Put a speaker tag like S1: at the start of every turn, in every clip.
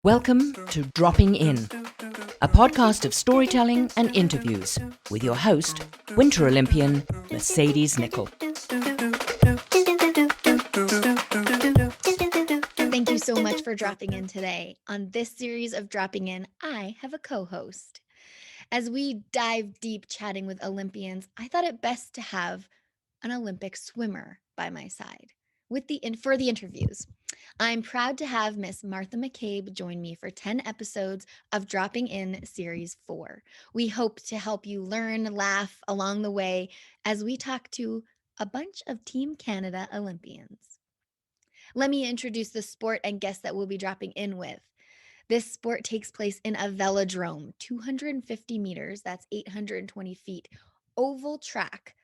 S1: Welcome to Dropping In, a podcast of storytelling and interviews with your host, Winter Olympian Mercedes Nicoll.
S2: Thank you so much for dropping in today. On this series of Dropping In, I have a co-host. As we dive deep chatting with Olympians, I thought it best to have an Olympic swimmer by my side for the interviews. I'm proud to have Miss Martha McCabe join me for 10 episodes of Dropping In Series 4. We hope to help you learn, laugh along the way as we talk to a bunch of Team Canada Olympians. Let me introduce the sport and guests that we'll be dropping in with. This sport takes place in a velodrome, 250 meters, that's 820 feet, oval track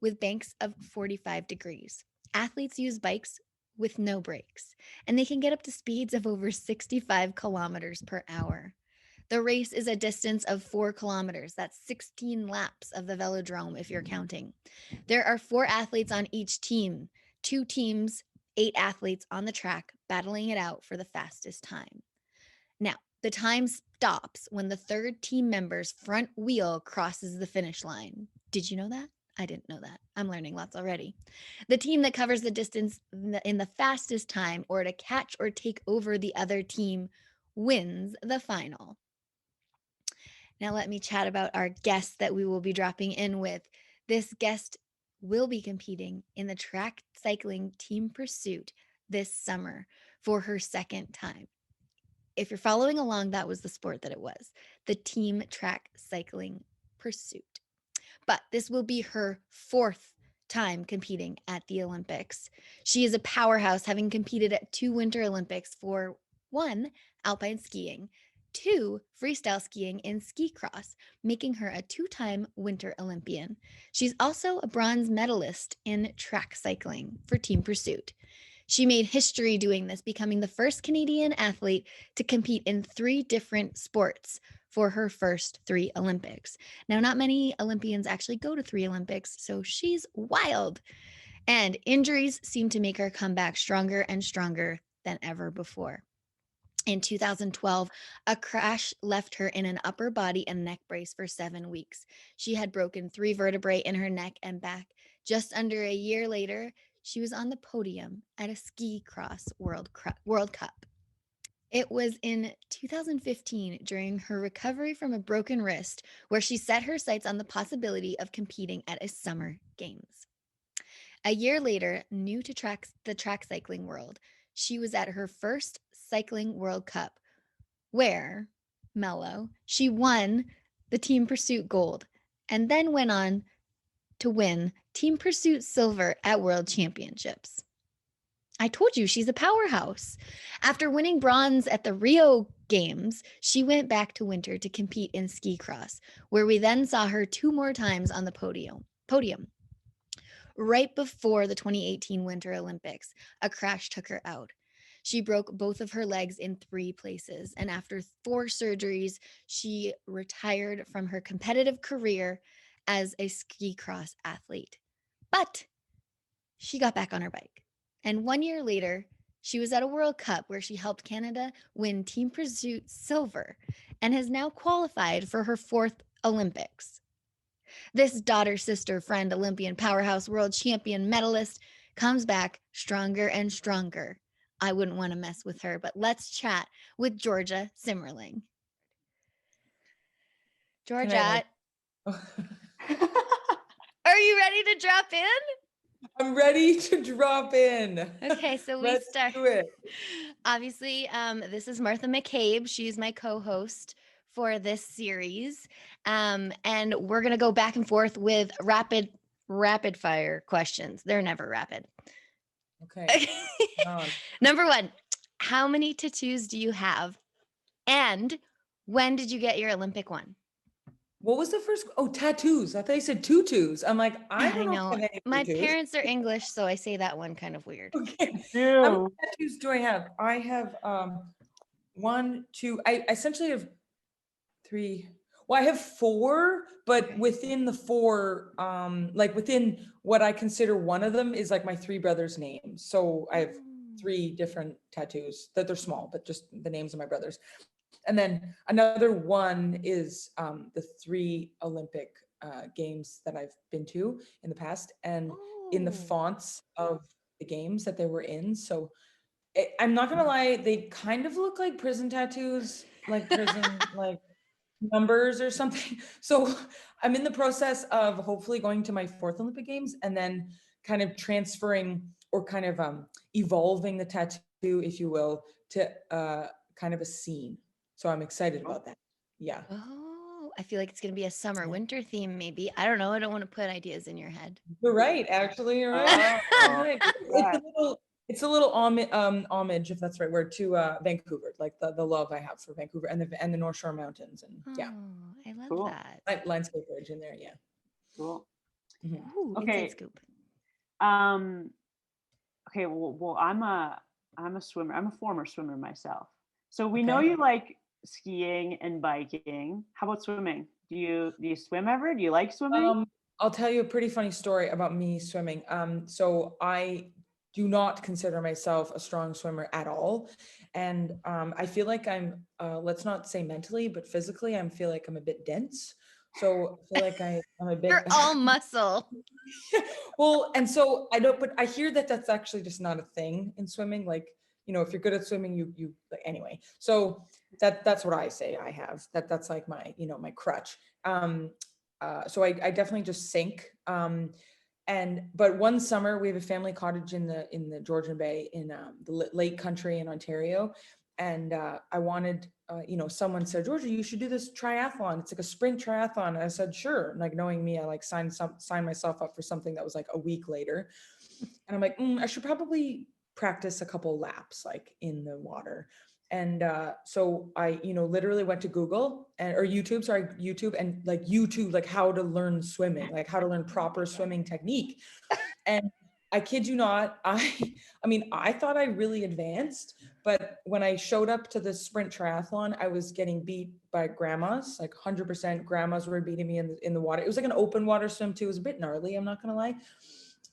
S2: with banks of 45 degrees. Athletes use bikes with no brakes, and they can get up to speeds of over 65 kilometers per hour. The race is a distance of 4 kilometers. That's 16 laps of the velodrome if you're counting. There are 4 athletes on each team, 2 teams, 8 athletes on the track battling it out for the fastest time. Now, the time stops when the third team member's front wheel crosses the finish line. Did you know that? I didn't know that. I'm learning lots already. The team that covers the distance in the fastest time or to catch or take over the other team wins the final. Now let me chat about our guest that we will be dropping in with. This guest will be competing in the track cycling team pursuit this summer for her second time. If you're following along, that was the sport that it was, the team track cycling pursuit. But this will be her 4th time competing at the Olympics. She is a powerhouse, having competed at 2 Winter Olympics for 1, alpine skiing, 2, freestyle skiing in ski cross, making her a 2-time Winter Olympian. She's also a bronze medalist in track cycling for team pursuit. She made history doing this, becoming the first Canadian athlete to compete in 3 different sports for her first 3 Olympics. Now, not many Olympians actually go to 3 Olympics, so she's wild. And injuries seem to make her come back stronger and stronger than ever before. In 2012, a crash left her in an upper body and neck brace for 7 weeks. She had broken 3 vertebrae in her neck and back. Just under a year later, she was on the podium at a ski cross World Cup. It was in 2015, during her recovery from a broken wrist, where she set her sights on the possibility of competing at a summer games. A year later, new to the track cycling world, she was at her first Cycling World Cup, where, she won the Team Pursuit Gold, and then went on to win Team Pursuit Silver at World Championships. I told you, she's a powerhouse. After winning bronze at the Rio Games, she went back to winter to compete in ski cross, where we then saw her 2 more times on the podium. Right before the 2018 Winter Olympics, a crash took her out. She broke both of her legs in 3 places, and after 4 surgeries, she retired from her competitive career as a ski cross athlete. But she got back on her bike. And 1 year later, she was at a World Cup where she helped Canada win Team Pursuit Silver and has now qualified for her 4th Olympics. This daughter, sister, friend, Olympian, powerhouse, world champion, medalist comes back stronger and stronger. I wouldn't want to mess with her, but let's chat with Georgia Simmerling. Georgia, are you ready to drop in?
S3: I'm ready to drop in.
S2: Okay, so we start.
S3: Do it.
S2: Obviously, this is Martha McCabe. She's my co-host for this series. And we're going to go back and forth with rapid fire questions. They're never rapid.
S3: Okay.
S2: Number 1, how many tattoos do you have? And when did you get your Olympic one?
S3: What was the first? Oh, tattoos. I thought you said tutus. I'm like, I don't know. If I have any
S2: My
S3: tattoos.
S2: parents are English, so I say that one kind of weird.
S3: Okay. How many tattoos do I have? I have 1, 2. I essentially have 3. Well, I have 4, but within the 4, like within what I consider one of them is like my 3 brothers' names. So I have 3 different tattoos that they're small, but just the names of my brothers. And then another one is the 3 Olympic games that I've been to in the past, and in the fonts of the games that they were in. So I'm not gonna lie, they kind of look like prison tattoos, like prison, like numbers or something. So I'm in the process of hopefully going to my 4th Olympic Games and then kind of transferring or kind of evolving the tattoo, if you will, to kind of a scene. So I'm excited about that. Yeah.
S2: Oh, I feel like it's going to be a summer winter theme, maybe. I don't know. I don't want to put ideas in your head.
S3: You're right. Actually, you're right. You're right. It's a little homage, if that's the right word, to Vancouver, like the love I have for Vancouver and the North Shore Mountains, and yeah,
S2: I love that.
S3: landscape bridge in there. Yeah.
S4: Cool.
S2: Ooh,
S4: Okay.
S2: inside scoop.
S4: Okay. Well, I'm a swimmer. I'm a former swimmer myself. So we know you like skiing and biking. How about swimming? Do you swim ever? Do you like swimming?
S3: I'll tell you a pretty funny story about me swimming. So I do not consider myself a strong swimmer at all. And I feel like I'm, let's not say mentally, but physically, I feel like I'm a bit dense. So I feel like I'm a bit.
S2: You're all muscle.
S3: Well, and so I don't, but I hear that that's actually just not a thing in swimming. Like, you know, if you're good at swimming, you like, anyway. So that's what I say I have. That's like my, you know, my crutch. So I definitely just sink. But one summer we have a family cottage in the Georgian Bay in the Lake Country in Ontario, and I wanted, you know, someone said, Georgia, you should do this triathlon. It's like a sprint triathlon. And I said, sure. And like knowing me, I like signed myself up for something that was like a week later, and I'm like, I should probably practice a couple laps like in the water. And so I, you know, literally went to Google or YouTube and like YouTube, like how to learn swimming, like how to learn proper swimming technique. And I kid you not, I mean, I thought I really advanced, but when I showed up to the sprint triathlon, I was getting beat by grandmas, like 100% grandmas were beating me in the water. It was like an open water swim too. It was a bit gnarly, I'm not gonna lie.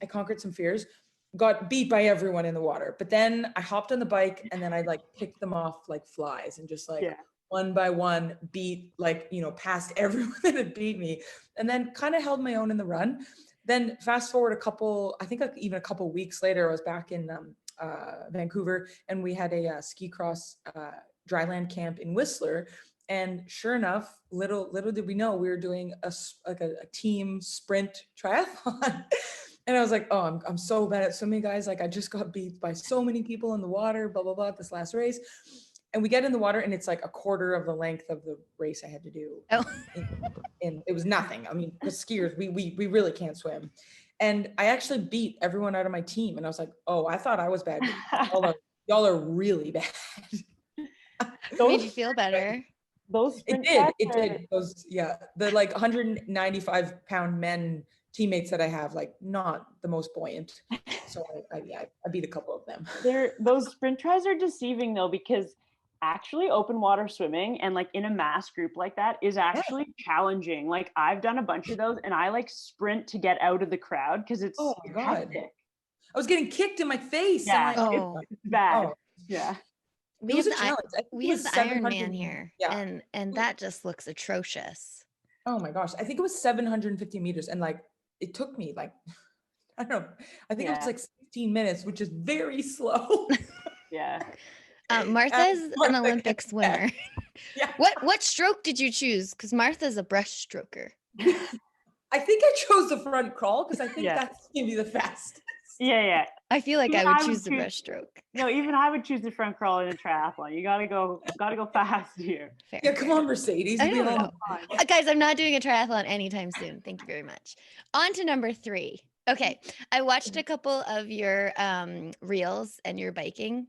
S3: I conquered some fears. Got beat by everyone in the water, but then I hopped on the bike and then I like picked them off like flies and just like one by one beat, like, you know, past everyone that had beat me, and then kind of held my own in the run. Then fast forward I think like even a couple weeks later, I was back in Vancouver, and we had a ski cross dryland camp in Whistler. And sure enough, little did we know we were doing a team sprint triathlon. And I was like, oh, I'm so bad at swimming, guys. Like I just got beat by so many people in the water, blah, blah, blah, this last race. And we get in the water and it's like a quarter of the length of the race I had to do. Oh. And it was nothing. I mean, the skiers, we really can't swim. And I actually beat everyone out of my team. And I was like, oh, I thought I was bad. Y'all are really bad.
S2: Made you feel better.
S3: It did. The like 195 pound men teammates that I have, like not the most buoyant. So I beat a couple of them.
S4: Those sprint tries are deceiving though, because actually open water swimming and like in a mass group like that is actually challenging. Like I've done a bunch of those and I like sprint to get out of the crowd because it's hectic.
S3: I was getting kicked in my face.
S4: Yeah, it's bad. Oh. Yeah.
S2: We have the Iron Man here, and that just looks atrocious.
S3: Oh my gosh. I think it was 750 meters, and like it took me like, I don't know, I think it was like 16 minutes, which is very slow.
S4: Yeah.
S2: Martha's an Olympic swimmer. Yeah. What stroke did you choose? Because Martha's a breaststroker.
S3: I think I chose the front crawl because I think that's gonna be the fastest.
S4: Yeah.
S2: I feel like I would choose the breaststroke.
S4: No, even I would choose the front crawl in a triathlon. You gotta go fast here.
S2: Fair,
S3: yeah, come on, Mercedes.
S2: Guys, I'm not doing a triathlon anytime soon. Thank you very much. On to number 3. Okay, I watched a couple of your reels and your biking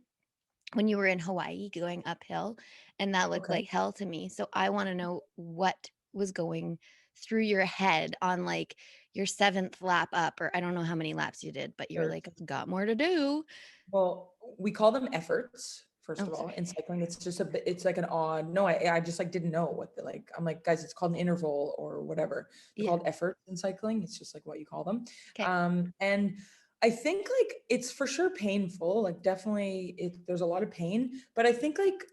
S2: when you were in Hawaii going uphill, and that looked like hell to me. So I want to know what was going through your head on like your 7th lap up, or I don't know how many laps you did, but you're like, got more to do.
S3: Well, we call them efforts. First of all, in cycling, it's just it's like an odd. No, I just like didn't know what I'm like, guys, it's called an interval or whatever. They're called efforts in cycling. It's just like what you call them. Okay. And I think like it's for sure painful, like definitely there's a lot of pain, but I think like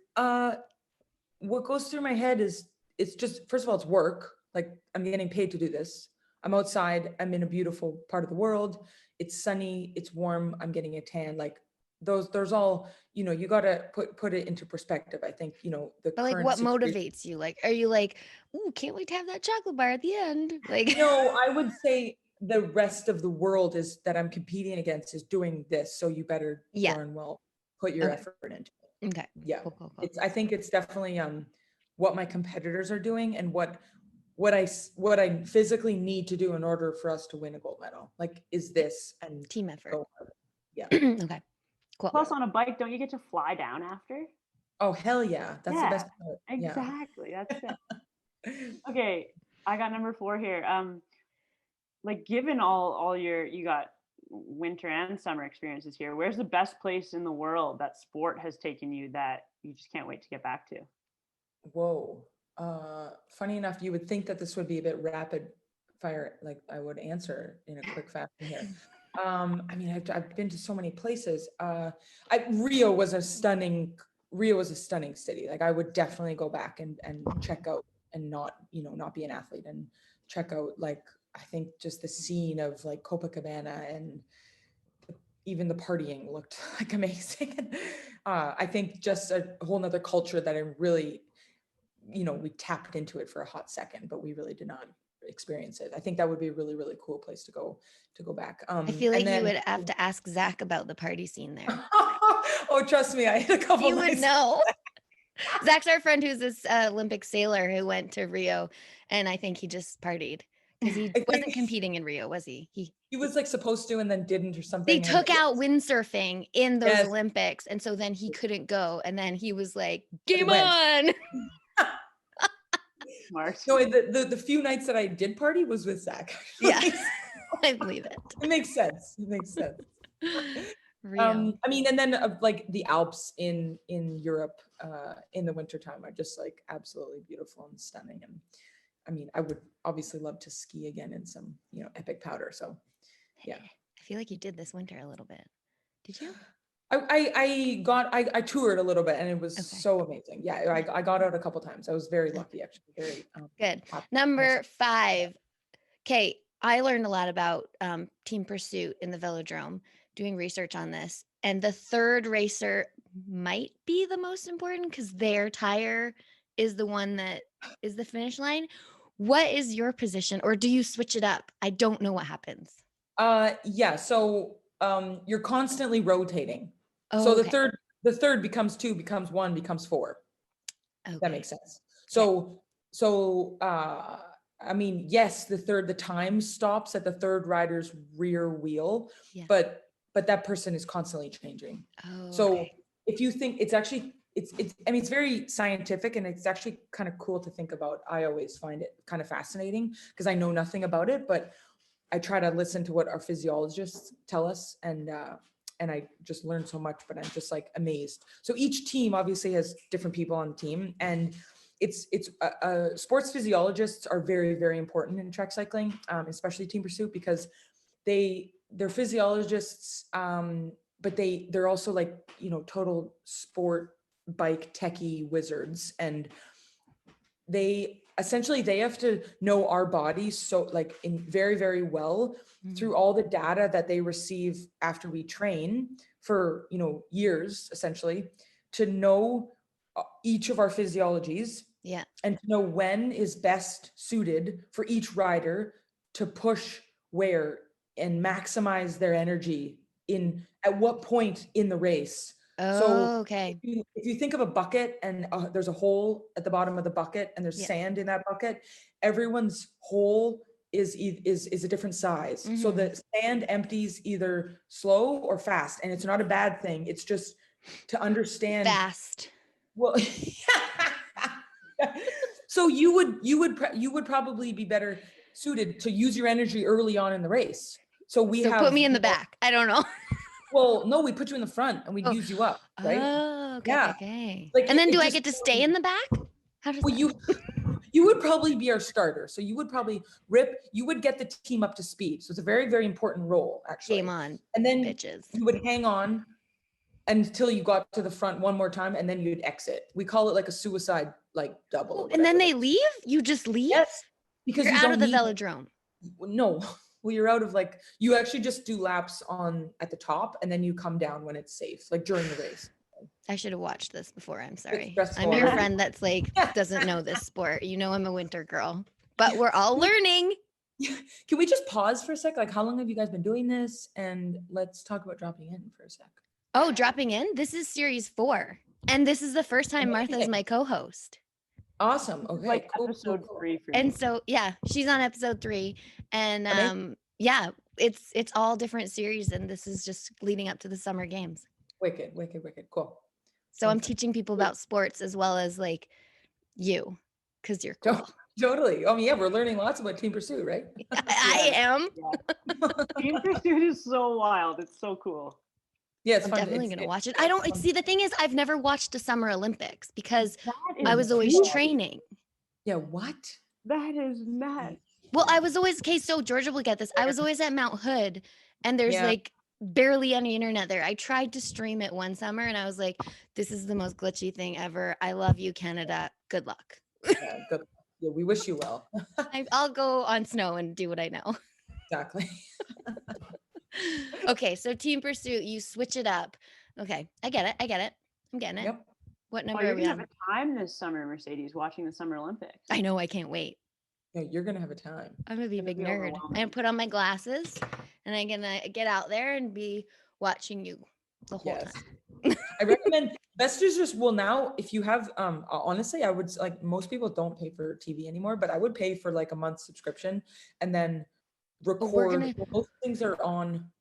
S3: what goes through my head is it's just, first of all, it's work. Like I'm getting paid to do this. I'm outside, I'm in a beautiful part of the world. It's sunny, it's warm, I'm getting a tan. Like there's all, you know, you got to put it into perspective. I think, you know, the
S2: But like,
S3: current
S2: what
S3: situation.
S2: motivates you? Like, are you like, ooh, can't wait to have that chocolate bar at the end? Like,
S3: No, I would say the rest of the world is that I'm competing against is doing this. So you better
S2: Yeah.
S3: darn well put your
S2: Okay.
S3: effort into it.
S2: okay.
S3: Yeah.
S2: Cool.
S3: I think it's definitely what my competitors are doing and what I physically need to do in order for us to win a gold medal. Like, is this and
S2: Team effort.
S3: go hard. Yeah.
S2: Okay. Cool.
S4: Plus, on a bike, don't you get to fly down after?
S3: Oh, hell yeah. That's the
S4: Yeah,
S3: best part.
S4: exactly. That's it. Okay, I got number 4 here. Like, given all you got winter and summer experiences here, where's the best place in the world that sport has taken you that you just can't wait to get back to?
S3: Whoa. Funny enough, you would think that this would be a bit rapid fire, like I would answer in a quick fashion here. I mean, I've been to so many places. Rio was a stunning city. Like I would definitely go back and check out and not be an athlete and check out, like, I think just the scene of like Copacabana and even the partying looked like amazing. I think just a whole nother culture that I really, we tapped into it for a hot second, but we really did not experience it. I think that would be a really, really cool place to go back.
S2: I feel like you would have to ask Zach about the party scene there.
S3: Oh, trust me, I had a couple.
S2: You would know. Zach's our friend who's this Olympic sailor who went to Rio, and I think he just partied because he wasn't competing in Rio, was he? He
S3: was like supposed to and then didn't or something.
S2: They took out windsurfing in those
S3: Yes.
S2: Olympics, and so then he couldn't go, and then he was like, "Game on!"
S4: Smart.
S3: No, the few nights that I did party was with Zach.
S2: Yeah, I believe it.
S3: It makes sense.
S2: Rio.
S3: I mean, and then like the Alps in Europe in the wintertime are just like absolutely beautiful and stunning. And I mean, I would obviously love to ski again in some, epic powder. So yeah.
S2: I feel like you did this winter a little bit. Did you?
S3: I toured a little bit and it was
S2: Okay.
S3: so amazing. Yeah, I got out a couple times. I was very lucky, actually. Very
S2: Good.
S3: happy.
S2: Number 5. Okay, I learned a lot about team pursuit in the velodrome, doing research on this. And the third racer might be the most important because their tire is the one that is the finish line. What is your position, or do you switch it up? I don't know what happens.
S3: Yeah. So you're constantly rotating.
S2: Oh,
S3: So
S2: okay.
S3: the third becomes 2, becomes 1, becomes 4.
S2: Okay.
S3: That makes sense. So I mean, yes, the time stops at the third rider's rear wheel,
S2: Yeah.
S3: but that person is constantly changing.
S2: Oh,
S3: So
S2: okay.
S3: if you think it's actually, I mean, it's very scientific and it's actually kind of cool to think about. I always find it kind of fascinating because I know nothing about it, but I try to listen to what our physiologists tell us, and I just learned so much, but I'm just like amazed. So each team obviously has different people on the team, and it's sports physiologists are very, very important in track cycling, especially team pursuit, because they're physiologists, but they're also like, total sport bike techie wizards, and they have to know our bodies so like in very, very well through all the data that they receive after we train for, years, essentially, to know each of our physiologies.
S2: Yeah.
S3: And to know when is best suited for each rider to push where and maximize their energy at what point in the race.
S2: Oh,
S3: So
S2: okay.
S3: if you think of a bucket and there's a hole at the bottom of the bucket and there's sand in that bucket, everyone's hole is a different size. So the sand empties either slow or fast, and it's not a bad thing. It's just to understand
S2: Fast.
S3: Well, so you would probably be better suited to use your energy early on in the race. So
S2: put me in the back. I don't know.
S3: Well, no, we put you in the front and we'd use you up, right?
S2: Oh, okay.
S3: Yeah.
S2: Okay.
S3: Like,
S2: And then
S3: it
S2: do I
S3: just
S2: get to stay in the back? How does
S3: Well,
S2: that
S3: You would probably be our starter. So you would probably you would get the team up to speed. So it's a very, very important role, actually.
S2: Game on,
S3: And then
S2: bitches.
S3: you would hang on until you got to the front one more time, and then you'd exit. We call it like a suicide, like double. Or
S2: And then
S3: whatever.
S2: they leave? You just leave?
S3: Yes, because
S2: You're
S3: you
S2: out
S3: don't
S2: of the
S3: need
S2: velodrome.
S3: No, well, you're out of you actually just do laps at the top, and then you come down when it's safe, like during the race.
S2: I should have watched this before. I'm sorry.
S3: stressful.
S2: I'm your friend that's like, doesn't know this sport. You know, I'm a winter girl, but we're all learning.
S3: Can we just pause for a sec? Like, how long have you guys been doing this? And let's talk about dropping in for a sec.
S2: Oh, dropping in? This is series 4. And this is the first time Martha's my co-host.
S3: Awesome. Okay.
S4: Like
S3: cool,
S4: episode
S3: cool.
S4: 3 for
S2: And
S4: me.
S2: so, yeah, she's on episode 3. And yeah, it's all different series. And this is just leading up to the summer games.
S3: Wicked. Cool.
S2: So I'm teaching people about sports as well as like you, because you're cool.
S3: Totally. Oh, yeah, we're learning lots about Team Pursuit, right?
S2: I am.
S4: Yeah. Team Pursuit is so wild. It's so cool.
S3: Yeah, it's
S2: I'm
S3: fun.
S2: definitely going to watch it. I don't see, the thing is, I've never watched the Summer Olympics because
S4: That
S2: I was
S4: is
S2: always
S4: huge.
S2: training.
S3: Yeah, what?
S4: That is mad.
S2: Well, I was always, okay, so Georgia will get this. I was always at Mount Hood and there's
S3: Yeah.
S2: like barely any internet there. I tried to stream it one summer and I was like, this is the most glitchy thing ever. I love you, Canada. Good luck.
S3: Yeah, good. Yeah, we wish you well.
S2: I'll go on snow and do what I know.
S3: Exactly.
S2: Okay, so Team Pursuit, you switch it up. Okay, I get it. I'm getting it.
S3: Yep.
S2: What
S4: Oh,
S2: number
S4: you're
S2: are we
S4: gonna
S2: on?
S4: have a time this summer, Mercedes, watching the Summer Olympics.
S2: I know, I can't wait.
S3: Yeah, you're gonna have a time.
S2: I'm gonna be a
S4: It's gonna
S2: big
S4: be
S2: nerd. I'm
S4: overwhelming.
S2: gonna put on my glasses and I'm gonna get out there and be watching you the whole
S3: Yes.
S2: time.
S3: I recommend best is just, well, now if you have honestly, I would, like, most people don't pay for TV anymore, but I would pay for like a month subscription and then record. Most things are on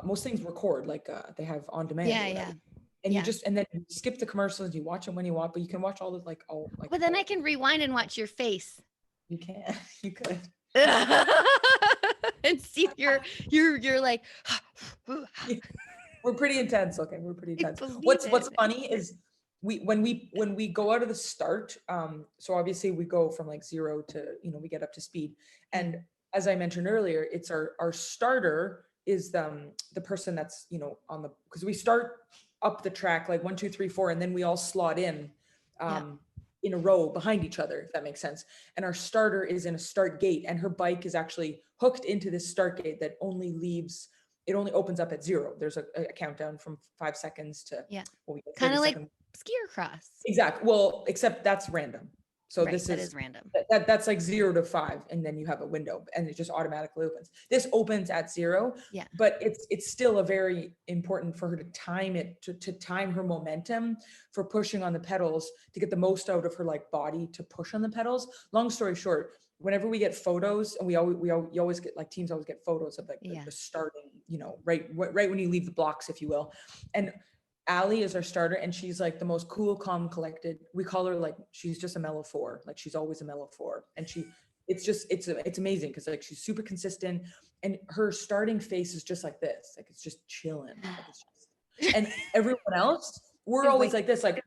S3: most things record, like they have on demand.
S2: Yeah,
S3: or whatever.
S2: yeah.
S3: And
S2: Yeah.
S3: you just, and then you skip the commercials, you watch them when you want, but you can watch all the like
S2: But then I can rewind and watch your face.
S3: you can you could.
S2: And see you're like
S3: We're pretty intense. Okay, we're pretty
S2: I
S3: intense.
S2: believe
S3: What's
S2: it.
S3: funny is when we go out of the start, so obviously we go from like 0 to, we get up to speed. And as I mentioned earlier, it's our starter is the person that's, on the, because we start up the track like 1, 2, 3, 4, and then we all slot in in a row behind each other, if that makes sense. And our starter is in a start gate, and her bike is actually hooked into this start gate that only opens up at 0. There's a countdown from 5 seconds to
S2: kind of like skier cross.
S3: Exactly. Well, except that's random. So
S2: Right,
S3: this
S2: that is random.
S3: That's like 0 to 5, and then you have a window, and it just automatically opens. This opens at 0, but it's still a very important for her to time it, to time her momentum for pushing on the pedals to get the most out of her like body to push on the pedals. Long story short, whenever we get photos, and you always get, like, teams always get photos of like the starting, right when you leave the blocks, if you will. And Allie is our starter, and she's like the most cool, calm, collected. We call her, like, she's just a mellow 4. Like, she's always a mellow 4. And it's amazing because, like, she's super consistent, and her starting face is just like this. Like, it's just chilling. Like, it's just, and everyone else, we're always like this. Like,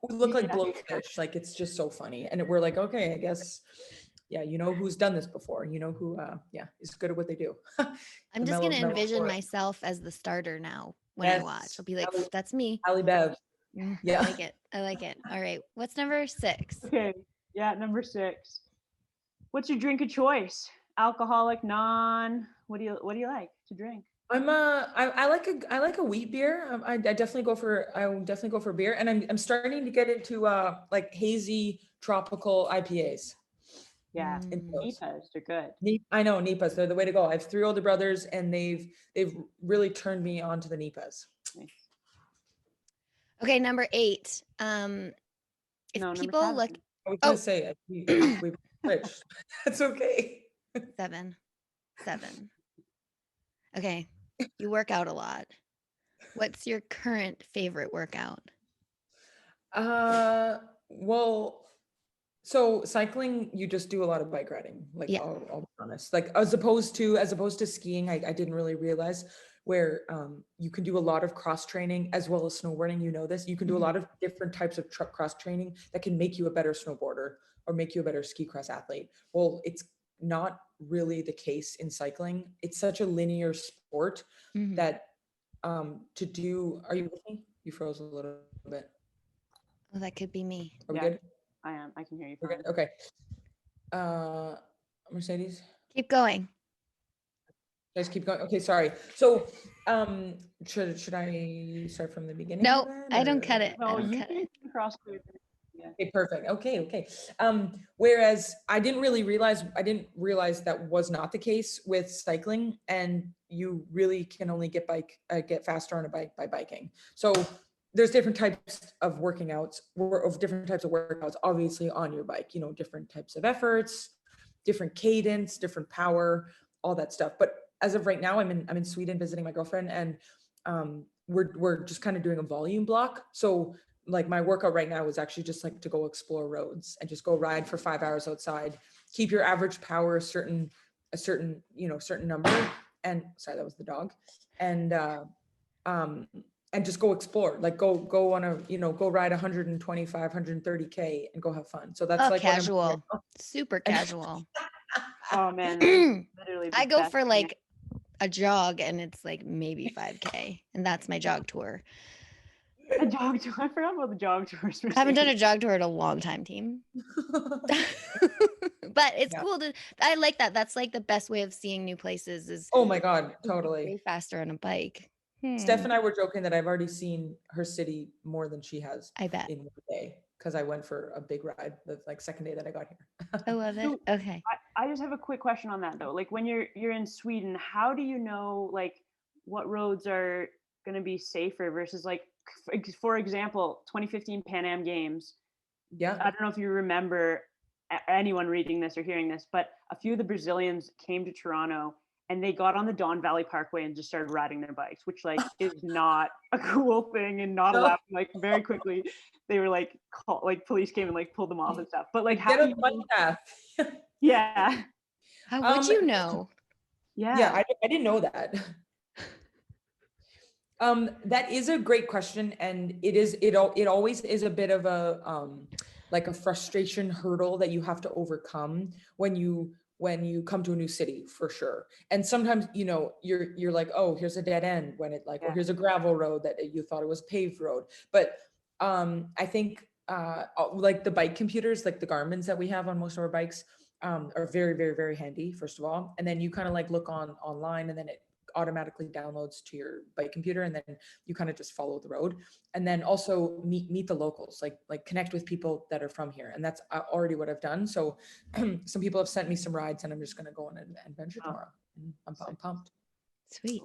S3: we look like blowfish. Like, it's just so funny. And we're like, okay, I guess, who's done this before, who, is good at what they do.
S2: I'm just going to envision myself as the starter now. When I watch, I'll be like, that's me.
S3: Allie Bev. Yeah.
S2: I like it. All right. What's number 6?
S4: Okay. Yeah, number 6. What's your drink of choice? Alcoholic, non? What do you like to drink?
S3: I like a wheat beer. I definitely go for beer, and I'm starting to get into like hazy tropical IPAs.
S4: Yeah, Nipas are good.
S3: I know, Nipas, they're the way to go. I have 3 older brothers, and they've really turned me on to the Nipas.
S2: Okay, number 8. If people look,
S3: I was gonna say we switched. That's okay.
S2: 7. Okay, you work out a lot. What's your current favorite workout?
S3: Well, so cycling, you just do a lot of bike riding. Like, I'll be honest. Like, as opposed to skiing, I didn't really realize. where you can do a lot of cross training as well as snowboarding. You know this. You can do a lot of different types of cross training that can make you a better snowboarder or make you a better ski cross athlete. Well, it's not really the case in cycling. It's such a linear sport that to do. Are you with me? You froze a little bit.
S2: Oh, that could be me.
S3: Are we good?
S4: I am. I can hear you.
S3: We're
S4: Fine.
S3: good. Okay. Mercedes.
S2: Keep going.
S3: Just keep going. Okay, sorry. So, should I start from the beginning?
S2: No,
S3: of that,
S2: I don't
S3: or-
S2: cut it. I
S4: No,
S2: don't
S4: you
S2: cut it.
S4: can cross clear. Yeah.
S3: Okay, perfect. Okay. Whereas I didn't realize that was not the case with cycling, and you really can only get faster on a bike by biking. So there's different types of workouts, obviously on your bike, different types of efforts, different cadence, different power, all that stuff. But as of right now, I'm in Sweden visiting my girlfriend, and we're just kind of doing a volume block. So like my workout right now is actually just like to go explore roads and just go ride for 5 hours outside, keep your average power a certain number. And sorry, that was the dog. And just go explore, like go on a, go ride 125, 130K and go have fun. So that's like
S2: casual, super casual.
S4: Oh man, that is literally the
S2: I go
S4: best
S2: for
S4: thing.
S2: like a jog and it's like maybe 5K and that's my jog tour.
S4: A jog tour. I forgot about the jog tours.
S2: I haven't done a jog tour in a long time, team. But it's cool I like that. That's like the best way of seeing new places is
S3: oh my God, totally.
S2: way faster on a bike.
S3: Steph and I were joking that I've already seen her city more than she has.
S2: I bet.
S3: In one day, because I went for a big ride the second day that I got here.
S2: I love it. Okay.
S4: I just have a quick question on that though. Like when you're in Sweden, how do you know like what roads are going to be safer versus like, for example, 2015 Pan Am Games.
S3: Yeah.
S4: I don't know if you remember anyone reading this or hearing this, but a few of the Brazilians came to Toronto and they got on the Don Valley Parkway and just started riding their bikes, which like is not a cool thing and not allowed. Like very quickly, they were like, police came and like pulled them off and stuff. But like, how
S3: get on the bike path.
S4: Yeah.
S2: How would you know?
S4: Yeah.
S3: I didn't know that. That is a great question, and it always is a bit of a like a frustration hurdle that you have to overcome when you come to a new city, for sure. And sometimes you're like, oh, here's a dead end, when it like, or here's a gravel road that you thought it was a paved road. But I think like the bike computers, like the Garmin's that we have on most of our bikes, are very, very, very handy, first of all. And then you kind of like look online, and then it automatically downloads to your bike computer, and then you kind of just follow the road. And then also meet the locals, like connect with people that are from here. And that's already what I've done. So some people have sent me some rides, and I'm just going to go on an adventure tomorrow. I'm pumped.
S2: Sweet.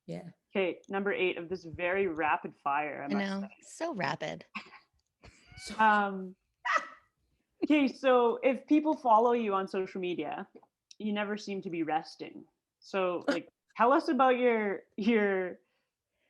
S3: Yeah.
S4: Okay, number 8 of this very rapid fire.
S2: I know, so rapid.
S4: Okay, so if people follow you on social media, you never seem to be resting. So like, tell us about your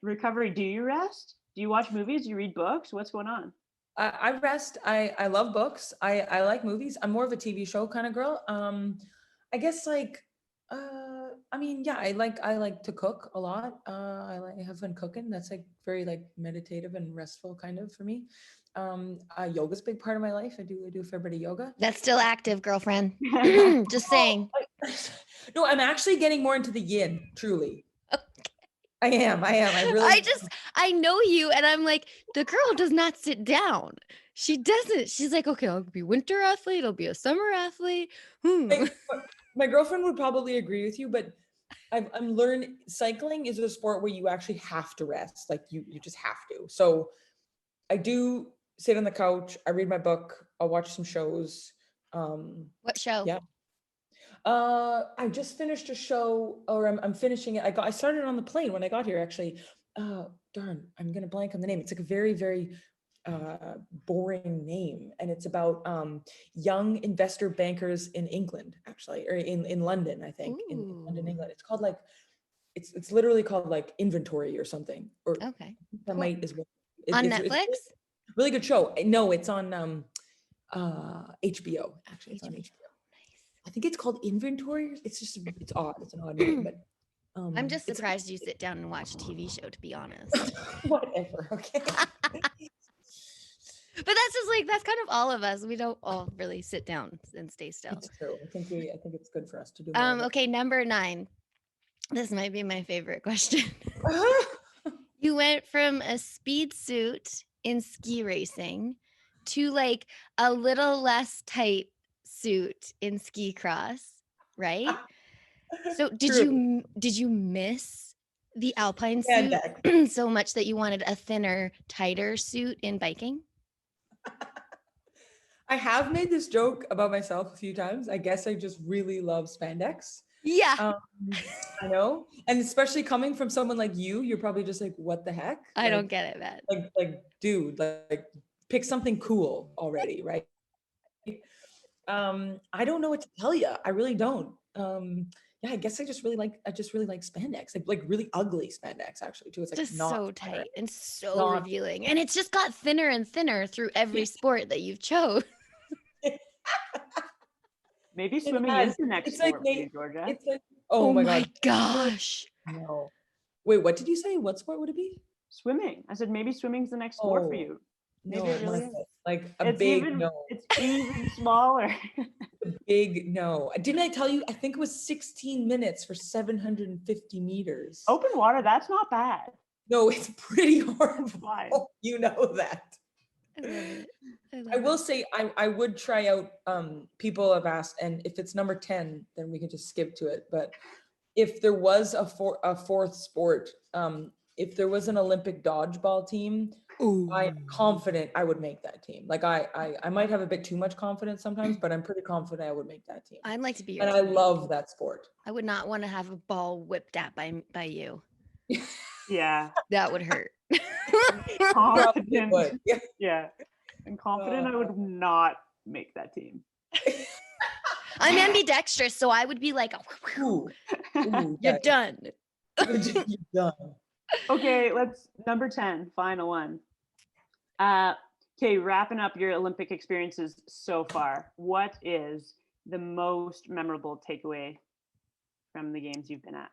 S4: recovery. Do you rest? Do you watch movies? Do you read books? What's going on?
S3: I rest. I love books. I like movies. I'm more of a TV show kind of girl. I guess like, I mean, yeah, I like to cook a lot. I have fun cooking. That's like very like meditative and restful kind of for me. Yoga's a big part of my life. I do a fair bit of yoga.
S2: That's still active, girlfriend. Just saying.
S3: No, I'm actually getting more into the yin, truly. Okay. I am.
S2: I know you, and I'm like, the girl does not sit down. She doesn't. She's like, okay, I'll be winter athlete. I'll be a summer athlete.
S3: My girlfriend would probably agree with you, but I'm learning cycling is a sport where you actually have to rest. Like you just have to. So I do sit on the couch. I read my book. I'll watch some shows.
S2: What show?
S3: Yeah. I just finished a show, or I'm finishing it. I started on the plane when I got here, actually. Darn, I'm gonna blank on the name. It's like a very, very boring name, and it's about young investor bankers in England, actually, or in London, I think. In London, England. It's called like, it's literally called like Inventory or something. Or
S2: okay,
S3: that
S2: cool.
S3: might as well.
S2: On Netflix?
S3: It's really good show. No, it's on HBO. Actually, it's on HBO. I think it's called Inventory. It's odd. It's an odd name, but
S2: I'm just
S3: it's
S2: surprised you sit down and watch a TV show, to be honest.
S3: whatever. Okay.
S2: But that's just like, that's kind of all of us. We don't all really sit down and stay still.
S3: It's true. I think it's good for us to do more of it.
S2: Okay, number 9. This might be my favorite question. You went from a speed suit in ski racing to like a little less tight suit in ski cross, right? So did you miss the alpine suit so much that you wanted a thinner, tighter suit in biking?
S3: I have made this joke about myself a few times. I guess I just really love spandex.
S2: Yeah.
S3: I know. And especially coming from someone like you, you're probably just like, what the heck?
S2: I don't get it, man.
S3: Like, dude, like pick something cool already, right? I don't know what to tell you. I really don't. Yeah, I guess I just really like spandex, like really ugly spandex actually too. It's like
S2: Just
S3: not
S2: so tight and so
S3: not-
S2: revealing. And it's just got thinner and thinner through every sport that you've chose.
S4: Maybe swimming is the next sport for you, Georgia.
S3: It's like, oh my
S2: gosh.
S3: No. Wait, what did you say? What sport would it be?
S4: Swimming. I said maybe swimming's the next sport for you.
S3: No,
S4: Maybe it really is.
S3: Like a big no.
S4: It's even smaller.
S3: A big no. Didn't I tell you? I think it was 16 minutes for 750 meters.
S4: Open water, that's not bad.
S3: No, it's pretty horrible.
S4: Fine.
S3: You know that.
S2: I love it.
S3: I will say I would try out, people have asked, and if it's number 10, then we can just skip to it. But if there was a fourth sport, if there was an Olympic dodgeball team, I'm confident I would make that team. Like I might have a bit too much confidence sometimes, but I'm pretty confident I would make that team.
S2: I'd like to be your
S3: And
S2: teammate.
S3: I love that sport.
S2: I would not want to have a ball whipped at by you.
S4: Yeah.
S2: That would hurt.
S4: Confident.
S3: Would. Yeah.
S4: Yeah. I'm confident I would not make that team.
S2: I'm ambidextrous, so I would be like,
S3: Ooh,
S2: you're done.
S3: You're done.
S4: Okay, let's number 10, final one. Okay, wrapping up your Olympic experiences so far. What is the most memorable takeaway from the games you've been at?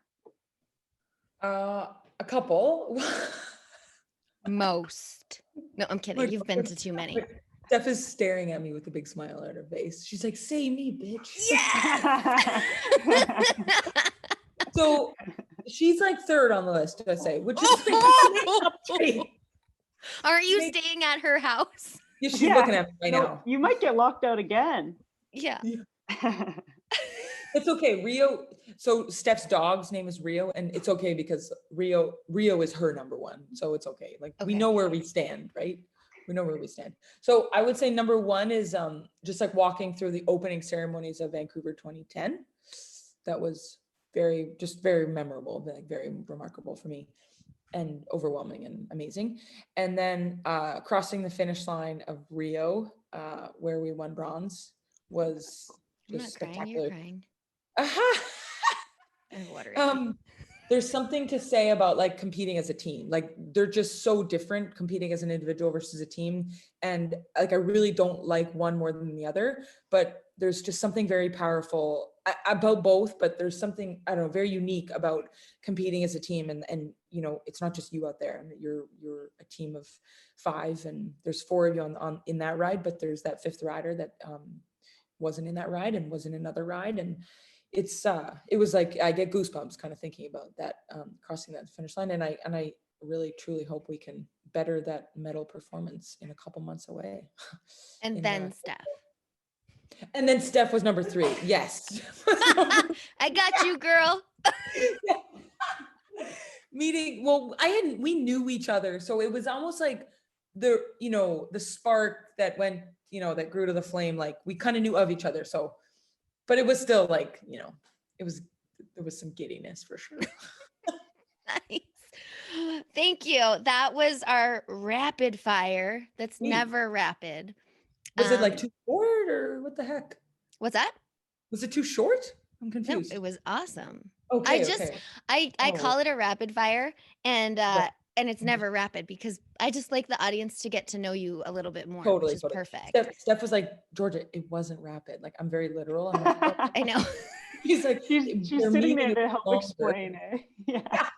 S3: A couple.
S2: Most. No, I'm kidding. You've been to too many.
S3: Steph is staring at me with a big smile on her face. She's like, "Say me, bitch."
S2: Yeah.
S3: So she's like third on the list, I say, which is
S2: Aren't you staying at her house?
S3: Yeah, she's looking at me right now.
S4: You might get locked out again.
S2: Yeah.
S3: It's okay. Rio. So Steph's dog's name is Rio, and it's okay because Rio is her number one. So it's okay. Like we know where we stand, right? We know where we stand. So I would say number 1 is just like walking through the opening ceremonies of Vancouver 2010. That was very memorable, like very remarkable for me, and overwhelming and amazing. And then crossing the finish line of Rio, where we won bronze, was just spectacular.
S2: You're crying. I have water.
S3: There's something to say about like competing as a team. Like they're just so different, competing as an individual versus a team. And like I really don't like one more than the other, but there's just something very powerful about both. But there's something, I don't know, very unique about competing as a team. And you know, it's not just you out there, and you're a team of 5, and there's 4 of you on in that ride, but there's that 5th rider that wasn't in that ride and was in another ride. And it was like I get goosebumps kind of thinking about that, crossing that finish line. And I really truly hope we can better that medal performance in a couple months away.
S2: And then Steph.
S3: And then Steph was number 3. Yes.
S2: I got you, girl.
S3: Meeting. Well, we knew each other, so it was almost like the spark that went, that grew to the flame. Like we kind of knew of each other. So. But it was still like, there was some giddiness for sure.
S2: Nice. Thank you. That was our rapid fire. That's never rapid.
S3: Was it like too short or what the heck?
S2: What's that?
S3: Was it too short? I'm confused.
S2: No, it was awesome.
S3: Okay.
S2: I call it a rapid fire, and it's never rapid because I just like the audience to get to know you a little bit more, which is perfect.
S3: Steph was like, "Georgia, it wasn't rapid." Like I'm very literal.
S2: I know.
S3: He's like,
S4: she's
S3: "Their
S4: sitting there
S3: meaning
S4: to
S3: is
S4: help
S3: longer."
S4: explain it. Yeah.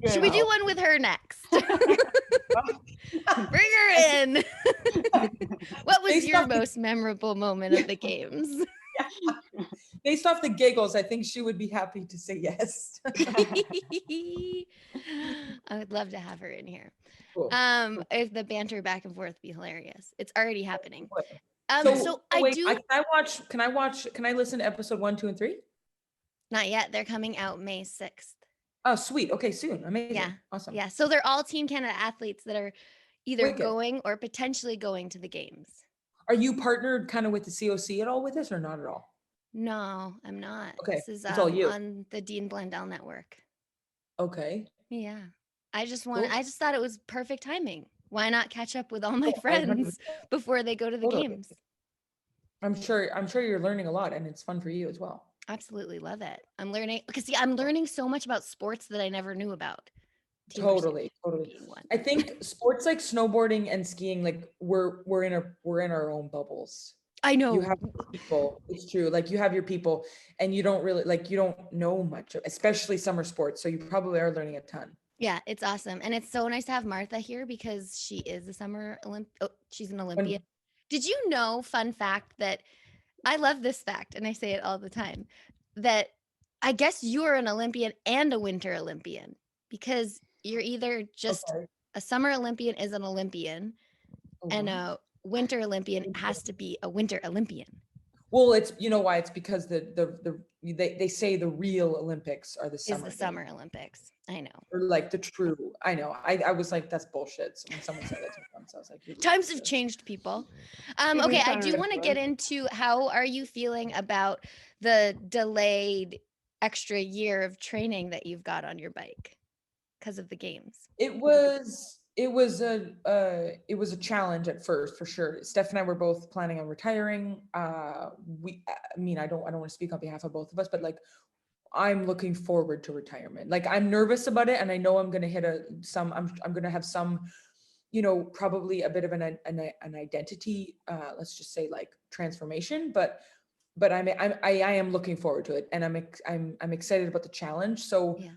S2: Should we do
S4: Good.
S2: one with her next? Bring her in. What was
S3: Based
S2: your
S3: off the-
S2: most memorable moment of the games?
S3: Based off the giggles, I think she would be happy to say yes.
S2: I would love to have her in here.
S3: Cool.
S2: If the banter back and forth be hilarious. It's already happening.
S3: So,
S2: So I
S3: wait,
S2: do
S3: can I listen to episode 1, 2, and 3?
S2: not yet. They're coming out May 6th.
S3: Oh, sweet. Okay, soon. Amazing.
S2: Yeah.
S3: Awesome.
S2: Yeah. So they're all Team Canada athletes that are either
S3: Wicked.
S2: going or potentially going to the games.
S3: Are you partnered kind of with the COC at all with this or not at all?
S2: No, I'm not.
S3: Okay,
S2: This is
S3: it's all you.
S2: on the Dean Blundell network.
S3: Okay.
S2: Yeah. I just
S3: Cool.
S2: thought it was perfect timing. Why not catch up with all my
S3: Oh,
S2: friends
S3: 100%.
S2: before they go to the
S3: Totally.
S2: games?
S3: I'm sure you're learning a lot and it's fun for you as well.
S2: Absolutely love it. I'm learning because I'm learning so much about sports that I never knew about. Team
S3: Totally.
S2: being one.
S3: I think sports like snowboarding and skiing, like we're in our own bubbles.
S2: I know.
S3: You have people, it's true. Like you have your people and you don't really you don't know much, especially summer sports. So you probably are learning a ton.
S2: Yeah, it's awesome. And it's so nice to have Martha here because she is a summer she's an Olympian. Did you know, fun fact, that I love this fact and I say it all the time, that I guess you are an Olympian and a Winter Olympian because you're either just
S3: Okay.
S2: a Summer Olympian is an Olympian and a Winter Olympian has to be a Winter Olympian.
S3: Well, it's why it's because they say the real Olympics are the summer.
S2: Is the Summer Olympics. I know.
S3: Or like the true. I know. I was like, that's bullshit. So when someone said that to me once, I was like,
S2: times have changed, people. Okay, I do want to get into how are you feeling about the delayed extra year of training that you've got on your bike because of the games?
S3: It was a challenge at first, for sure. Steph and I were both planning on retiring. I don't want to speak on behalf of both of us, but like I'm looking forward to retirement. Like I'm nervous about it and I know I'm going to hit I'm going to have some, probably a bit of an identity, let's just say like transformation, but I am looking forward to it and I'm excited about the challenge. So yeah.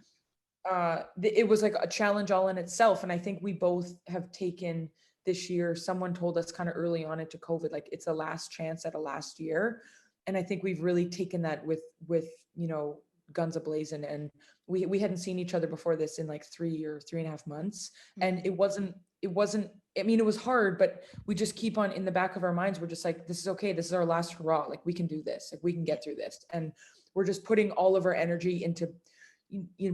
S3: It was like a challenge all in itself. And I think we both have taken this year, someone told us kind of early on into COVID, like it's a last chance at a last year. And I think we've really taken that with, guns ablazing. And we hadn't seen each other before this in like 3 or 3.5 months. And it wasn't, I mean, it was hard, but we just keep on in the back of our minds. We're just like, this is okay. This is our last hurrah. Like we can do this. Like we can get through this. And we're just putting all of our energy into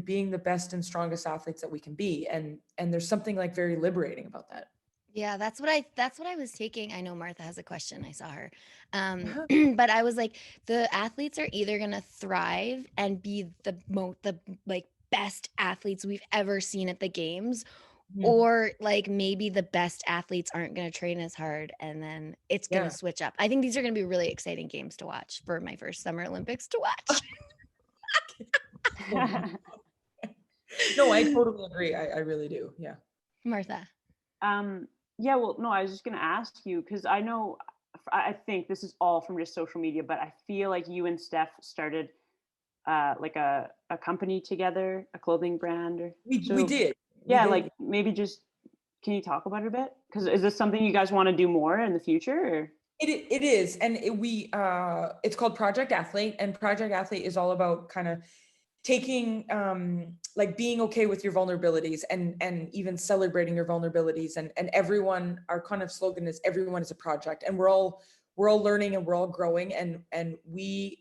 S3: being the best and strongest athletes that we can be. And there's something like very liberating about that.
S2: Yeah, that's what I was taking. I know Martha has a question. I saw her. But I was like, the athletes are either going to thrive and be the best athletes we've ever seen at the games, or like maybe the best athletes aren't going to train as hard and then it's going to switch up. I think these are going to be really exciting games to watch for my first Summer Olympics to watch.
S3: No, I totally agree. I really do. Yeah.
S2: Martha.
S4: Yeah, well, no, I was just going to ask you, because I think this is all from just social media, but I feel like you and Steph started like a company together, a clothing brand. We did. Yeah, like maybe just, can you talk about it a bit? Because is this something you guys want to do more in the future? Or?
S3: It is. And it's called Project Athlete, and Project Athlete is all about kind of taking like being okay with your vulnerabilities and even celebrating your vulnerabilities, and everyone, our kind of slogan is everyone is a project, and we're all learning and we're all growing, and we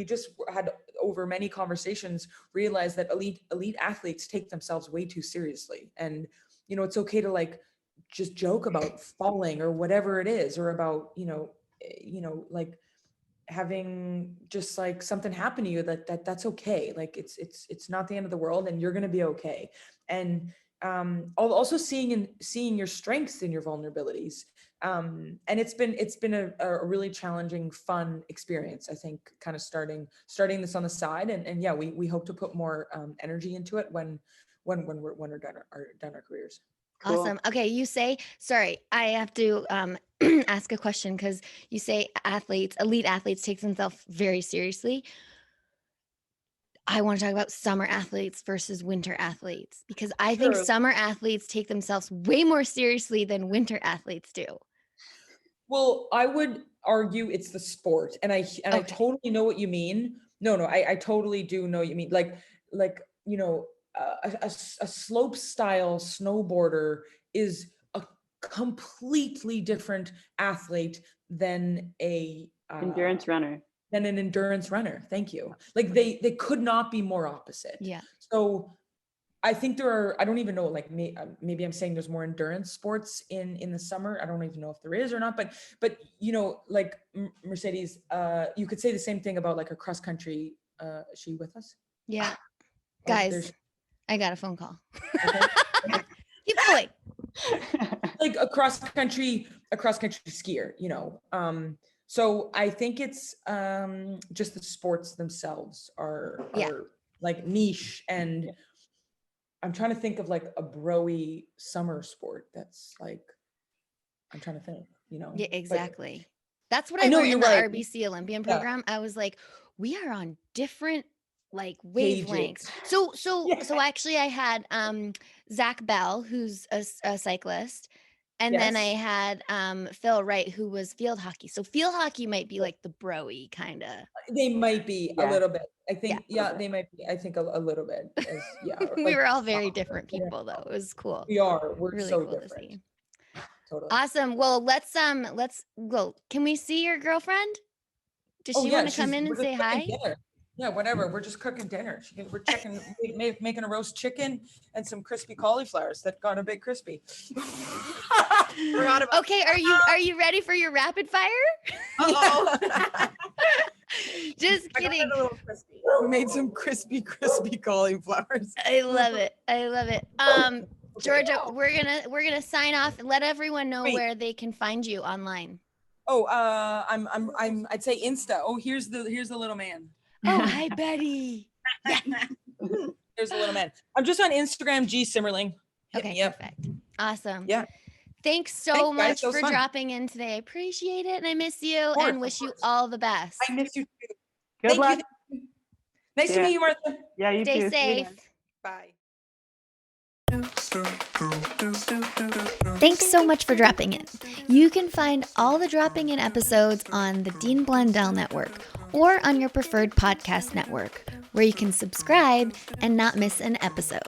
S3: just had over many conversations realized that elite athletes take themselves way too seriously, and it's okay to like just joke about falling or whatever it is, or about like having just like something happen to you, that's okay. Like it's not the end of the world, and you're going to be okay. And also seeing your strengths and your vulnerabilities. And it's been a really challenging, fun experience, I think, kind of starting this on the side. And yeah, we hope to put more energy into it when we're done our careers.
S2: Cool. Awesome. Okay, you say, sorry, I have to ask a question because you say elite athletes take themselves very seriously. I want to talk about summer athletes versus winter athletes because I think
S3: Sure.
S2: summer athletes take themselves way more seriously than winter athletes do.
S3: Well, I would argue it's the sport, and I
S2: Okay.
S3: totally know what you mean. No, I totally do know what you mean. Like you know, a slope style snowboarder is a completely different athlete than
S4: Endurance runner.
S3: than an endurance runner. Thank you. Like they could not be more opposite.
S2: Yeah.
S3: So I think there are, I don't even know, like maybe I'm saying there's more endurance sports in the summer. I don't even know if there is or not, but you know, like Mercedes, you could say the same thing about like a cross country. Is she with us?
S2: Yeah.
S3: Oh,
S2: Guys, I got a phone call.
S3: Okay.
S2: Keep going.
S3: Like a cross country skier, you know. So I think it's just the sports themselves are like niche, and I'm trying to think of like a broy summer sport that's like, I'm trying to think, you know.
S2: Yeah,
S3: but
S2: exactly. That's what
S3: I
S2: I
S3: know
S2: learned in
S3: you're
S2: the
S3: right.
S2: RBC Olympian
S3: Yeah.
S2: program. I was like, we are on different like
S3: Pages.
S2: wavelengths. So
S3: Yeah.
S2: actually I had Zach Bell, who's a cyclist, and then I
S3: Yes.
S2: had Phil Wright, who was field hockey. So field hockey might be like the bro-y kind of.
S3: They might be a
S4: Yeah.
S3: little bit. I think,
S2: Yeah.
S3: they might be, I think a little bit.
S2: We
S3: like
S2: were all very different people though. It was cool.
S3: we're
S2: Really
S3: so
S2: cool to
S3: different.
S2: see.
S3: Totally.
S2: Awesome. Well, let's go. Can we see your girlfriend? Does she want to come in and say hi?
S3: Dinner. Yeah, whatever. We're just cooking dinner. We're making a roast chicken and some crispy cauliflowers that got a bit crispy. Forgot about
S2: Okay, are you ready for your rapid fire?
S3: Uh-oh.
S2: Just
S3: I got
S2: kidding.
S3: it a little crispy. We made some crispy cauliflowers.
S2: I love it. I love it. Georgia, we're gonna sign off and let everyone know
S3: Wait.
S2: where they can find you online.
S3: Oh, I'd say Insta. Oh, here's the little man.
S2: Oh, hi, Betty. Yeah.
S3: Here's the little man. I'm just on Instagram, G Simmerling. Hit
S2: Okay,
S3: me up.
S2: perfect. Awesome.
S3: Yeah.
S2: Thanks so
S3: Thanks, guys.
S2: much
S3: That was
S2: for
S3: fun.
S2: dropping in today. I appreciate it, and I miss you,
S3: course,
S2: and
S3: of
S2: wish you
S3: course.
S2: all the best.
S3: I miss you too.
S4: Good luck.
S3: You. Nice to
S4: Yeah.
S3: meet you, Martha.
S4: Yeah, you
S2: Stay
S4: too. See you
S2: safe.
S4: then.
S3: Bye.
S2: Thanks so much for dropping in. You can find all the dropping in episodes on the Dean Blundell Network or on your preferred podcast network, where you can subscribe and not miss an episode.